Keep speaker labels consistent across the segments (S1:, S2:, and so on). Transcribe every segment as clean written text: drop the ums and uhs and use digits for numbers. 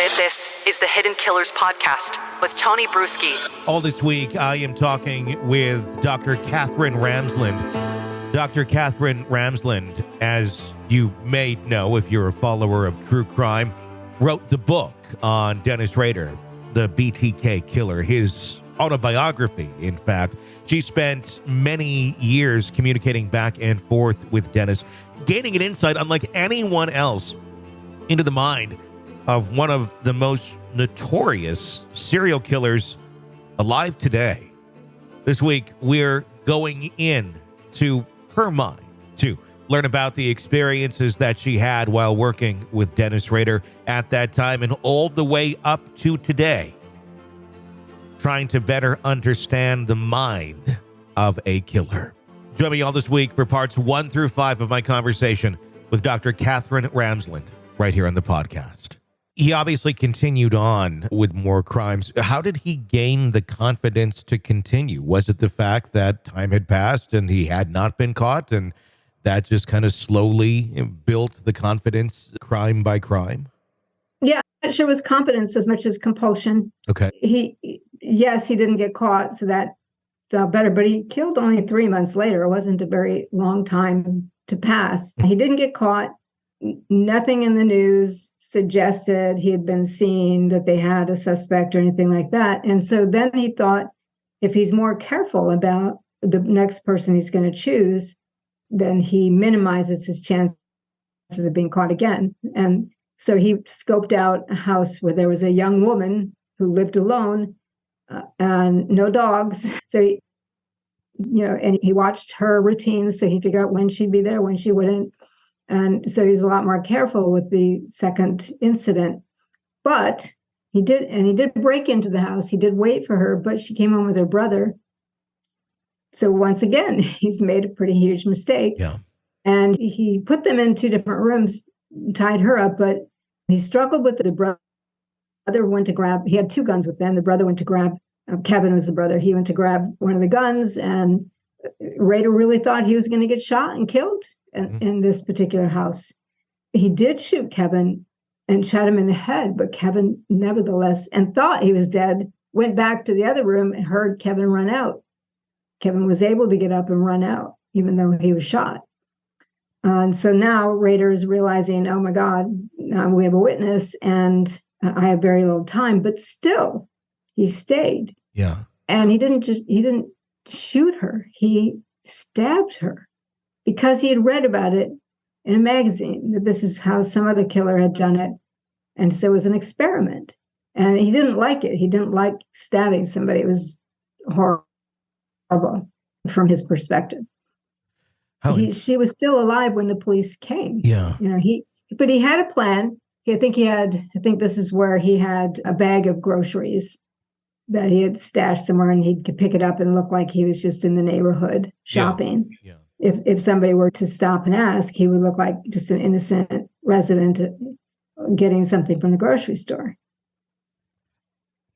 S1: This is the Hidden Killers podcast with Tony Brueski.
S2: All this week, I am talking with Dr. Katherine Ramsland. Dr. Katherine Ramsland, as you may know if you're a follower of true crime, wrote the book on Dennis Rader, the BTK Killer, his autobiography, in fact. She spent many years communicating back and forth with Dennis, gaining an insight unlike anyone else into the mind of one of the most notorious serial killers alive today. This week, we're going in to her mind to learn about the experiences that she had while working with Dennis Rader at that time and all the way up to today, trying to better understand the mind of a killer. Join me all this week for parts 1 through 5 of my conversation with Dr. Katherine Ramsland right here on the podcast. He obviously continued on with more crimes. How did he gain the confidence to continue? Was it the fact that time had passed and he had not been caught, and that just kind of slowly built the confidence crime by crime?
S3: Yeah, I'm not sure it was confidence as much as compulsion.
S2: Okay.
S3: He didn't get caught, so that felt better, but he killed only 3 months later. It wasn't a very long time to pass. He didn't get caught. Nothing in the news suggested he had been seen, that they had a suspect or anything like that. And so then he thought, if he's more careful about the next person he's going to choose, then he minimizes his chances of being caught again. And so he scoped out a house where there was a young woman who lived alone and no dogs. So and he watched her routines, so he figured out when she'd be there, when she wouldn't. And so he's a lot more careful with the second incident. But he did break into the house. He did wait for her, but she came home with her brother. So once again, he's made a pretty huge mistake.
S2: Yeah.
S3: And he put them in 2 different rooms, tied her up, but he struggled with the brother. Went to grab, he had 2 guns with them. The brother went to grab, Kevin was the brother. He went to grab one of the guns, and Rader really thought he was going to get shot and killed in this particular house. He did shoot Kevin and shot him in the head, but Kevin nevertheless, and thought he was dead, went back to the other room and heard Kevin run out. Kevin was able to get up and run out, even though he was shot. And so now Rader is realizing, oh my God, now we have a witness and I have very little time, but still he stayed.
S2: Yeah.
S3: And he didn't shoot her. He stabbed her because he had read about it in a magazine, that this is how some other killer had done it. And so it was an experiment. And he didn't like it. He didn't like stabbing somebody. It was horrible from his perspective. She was still alive when the police came.
S2: Yeah.
S3: But he had a plan. I think this is where he had a bag of groceries that he had stashed somewhere, and he could pick it up and look like he was just in the neighborhood shopping.
S2: Yeah.
S3: If somebody were to stop and ask, he would look like just an innocent resident getting something from the grocery store.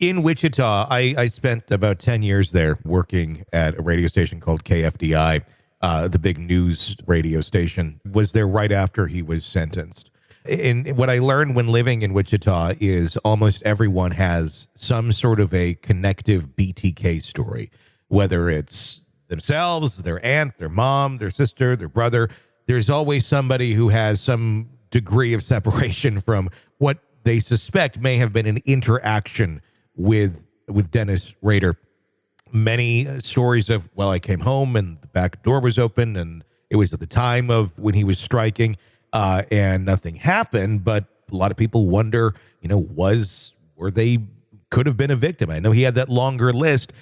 S2: In Wichita, I spent about 10 years there working at a radio station called KFDI, the big news radio station. Was there right after he was sentenced. And what I learned when living in Wichita is almost everyone has some sort of a connective BTK story, whether it's themselves, their aunt, their mom, their sister, their brother. There's always somebody who has some degree of separation from what they suspect may have been an interaction with Dennis Rader. Many stories of, well, I came home and the back door was open and it was at the time of when he was striking. And nothing happened, but a lot of people wonder, were they could have been a victim? I know he had that longer list.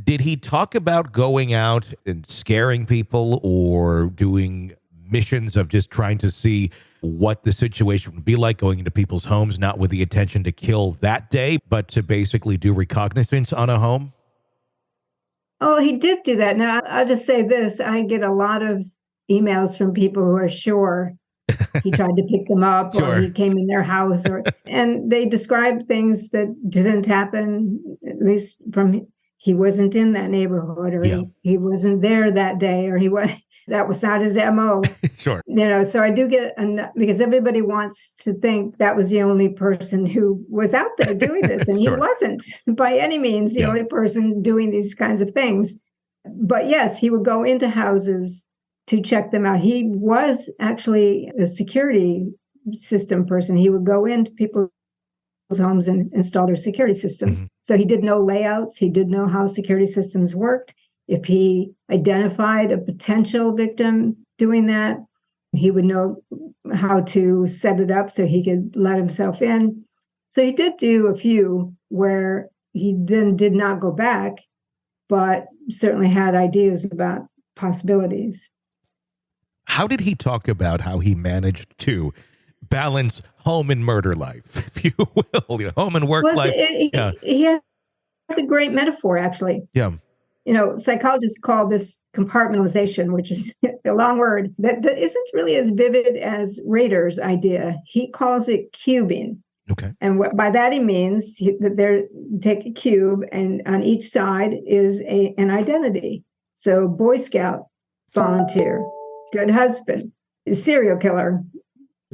S2: Did he talk about going out and scaring people or doing missions of just trying to see what the situation would be like, going into people's homes, not with the intention to kill that day, but to basically do reconnaissance on a home?
S3: Oh, he did do that. Now, I'll just say this. I get a lot of emails from people who are sure he tried to pick them up or he came in their house and they described things that didn't happen, at least from he wasn't in that neighborhood, or he wasn't there that day, or that was not his MO.
S2: Sure.
S3: So I do get, because everybody wants to think that was the only person who was out there doing this. And
S2: Sure.
S3: He wasn't by any means the only person doing these kinds of things. But yes, he would go into houses to check them out. He was actually a security system person. He would go into people's homes and install their security systems.
S2: Mm-hmm.
S3: So he did know layouts. He did know how security systems worked. If he identified a potential victim doing that, he would know how to set it up so he could let himself in. So he did do a few where he then did not go back, but certainly had ideas about possibilities.
S2: How did he talk about how he managed to balance home and murder life, if you will, home and work life?
S3: He has a great metaphor, actually.
S2: Yeah.
S3: Psychologists call this compartmentalization, which is a long word that isn't really as vivid as Rader's idea. He calls it cubing.
S2: Okay.
S3: And by that he means that take a cube, and on each side is an identity. So Boy Scout, volunteer, good husband, serial killer,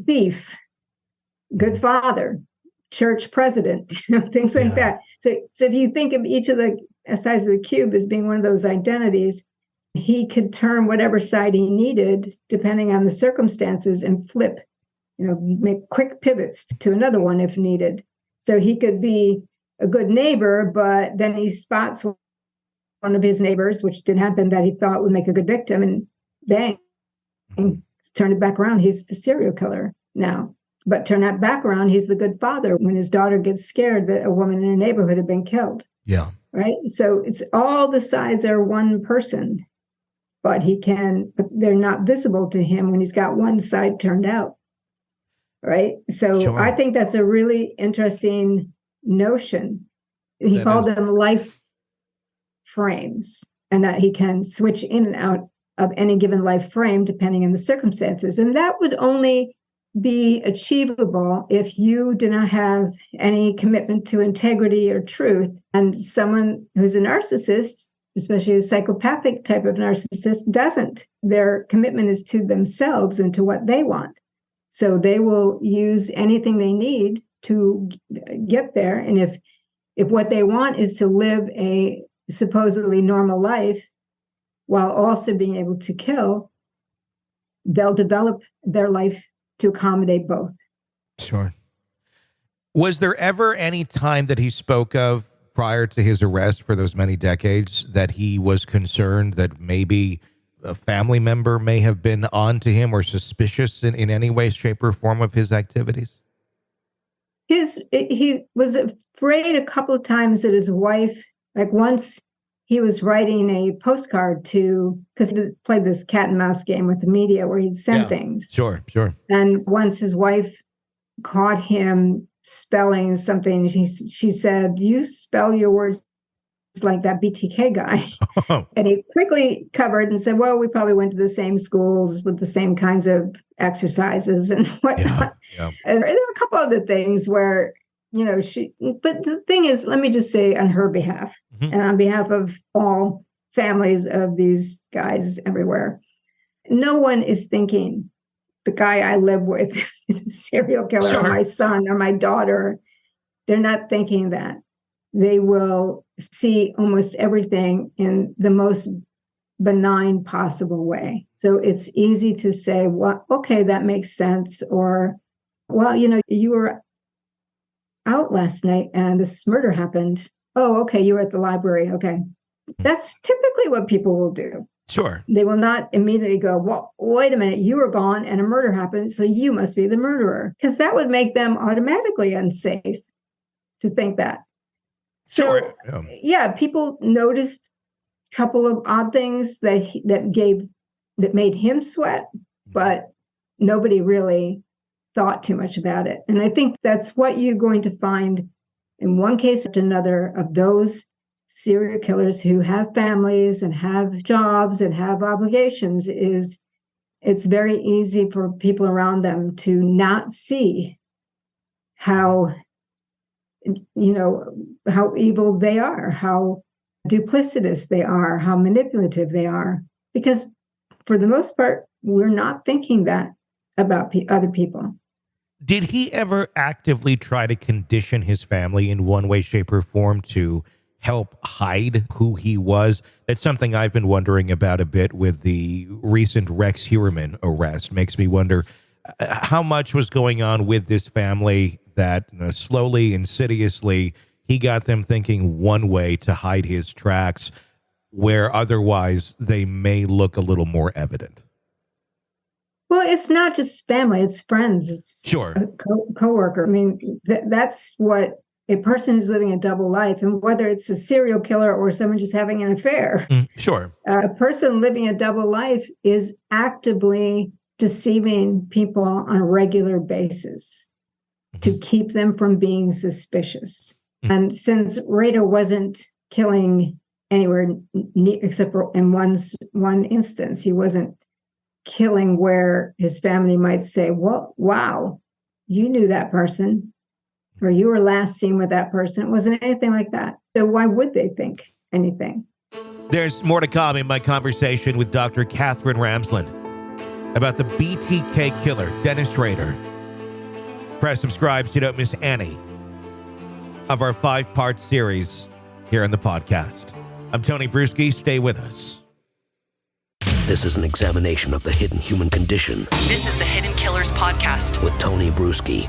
S3: thief, good father, church president, things like that. So if you think of each of the sides of the cube as being one of those identities, he could turn whatever side he needed, depending on the circumstances, and flip, make quick pivots to another one if needed. So he could be a good neighbor, but then he spots one of his neighbors, which did happen, that he thought would make a good victim, and bang, turn it back around. He's the serial killer now. But turn that back around, he's the good father when his daughter gets scared that a woman in her neighborhood had been killed.
S2: Yeah.
S3: Right. So it's all the sides are one person, but they're not visible to him when he's got one side turned out. Right. So
S2: Sure.
S3: I think that's a really interesting notion. He called them life frames, and that he can switch in and out of any given life frame depending on the circumstances. And that would only be achievable if you do not have any commitment to integrity or truth. And someone who's a narcissist, especially a psychopathic type of narcissist, doesn't. Their commitment is to themselves and to what they want. So they will use anything they need to get there. And if what they want is to live a supposedly normal life while also being able to kill, they'll develop their life to accommodate both.
S2: Sure. Was there ever any time that he spoke of prior to his arrest for those many decades that he was concerned that maybe a family member may have been on to him or suspicious in any way, shape, or form of his activities?
S3: He was afraid a couple of times that his wife, like once he was writing a postcard because he played this cat and mouse game with the media where he'd send things.
S2: Sure.
S3: And once his wife caught him spelling something, she said, "You spell your words like that BTK guy."
S2: Oh.
S3: And he quickly covered and said, "Well, we probably went to the same schools with the same kinds of exercises and whatnot."
S2: Yeah.
S3: And there were a couple other things where, but the thing is, let me just say on her behalf, and on behalf of all families of these guys everywhere, no one is thinking the guy I live with is a serial killer,
S2: Sure.
S3: or my son or my daughter. They're not thinking that. They will see almost everything in the most benign possible way. So it's easy to say, well, okay, that makes sense. Or, well, you were out last night and this murder happened. Oh, okay, you were at the library. Okay. That's typically what people will do.
S2: Sure.
S3: They will not immediately go, well, wait a minute, you were gone and a murder happened, so you must be the murderer. Because that would make them automatically unsafe to think that. So,
S2: sure.
S3: People noticed a couple of odd things that made him sweat, but nobody really thought too much about it. And I think that's what you're going to find in one case after another of those serial killers who have families and have jobs and have obligations. Is it's very easy for people around them to not see how evil they are, how duplicitous they are, how manipulative they are. Because for the most part, we're not thinking that about other people.
S2: Did he ever actively try to condition his family in one way, shape, or form to help hide who he was? That's something I've been wondering about a bit with the recent Rex Heuermann arrest. Makes me wonder how much was going on with this family that slowly, insidiously, he got them thinking one way to hide his tracks, where otherwise they may look a little more evident.
S3: Well, it's not just family, it's friends, it's
S2: Sure.
S3: a co-worker. I mean, that's what a person who's living a double life, and whether it's a serial killer or someone just having an affair.
S2: Sure.
S3: A person living a double life is actively deceiving people on a regular basis to keep them from being suspicious. And since Rader wasn't killing anywhere near, except for in one instance, he wasn't killing where his family might say, well, wow, you knew that person, or you were last seen with that person. It wasn't anything like that. So why would they think anything?
S2: There's more to come in my conversation with Dr. Katherine Ramsland about the BTK Killer, Dennis Rader. Press subscribe so you don't miss any of our 5-part series here on the podcast. I'm Tony Brueski. Stay with us.
S4: This is an examination of the hidden human condition
S1: This is the Hidden Killers podcast
S4: with Tony Brueski.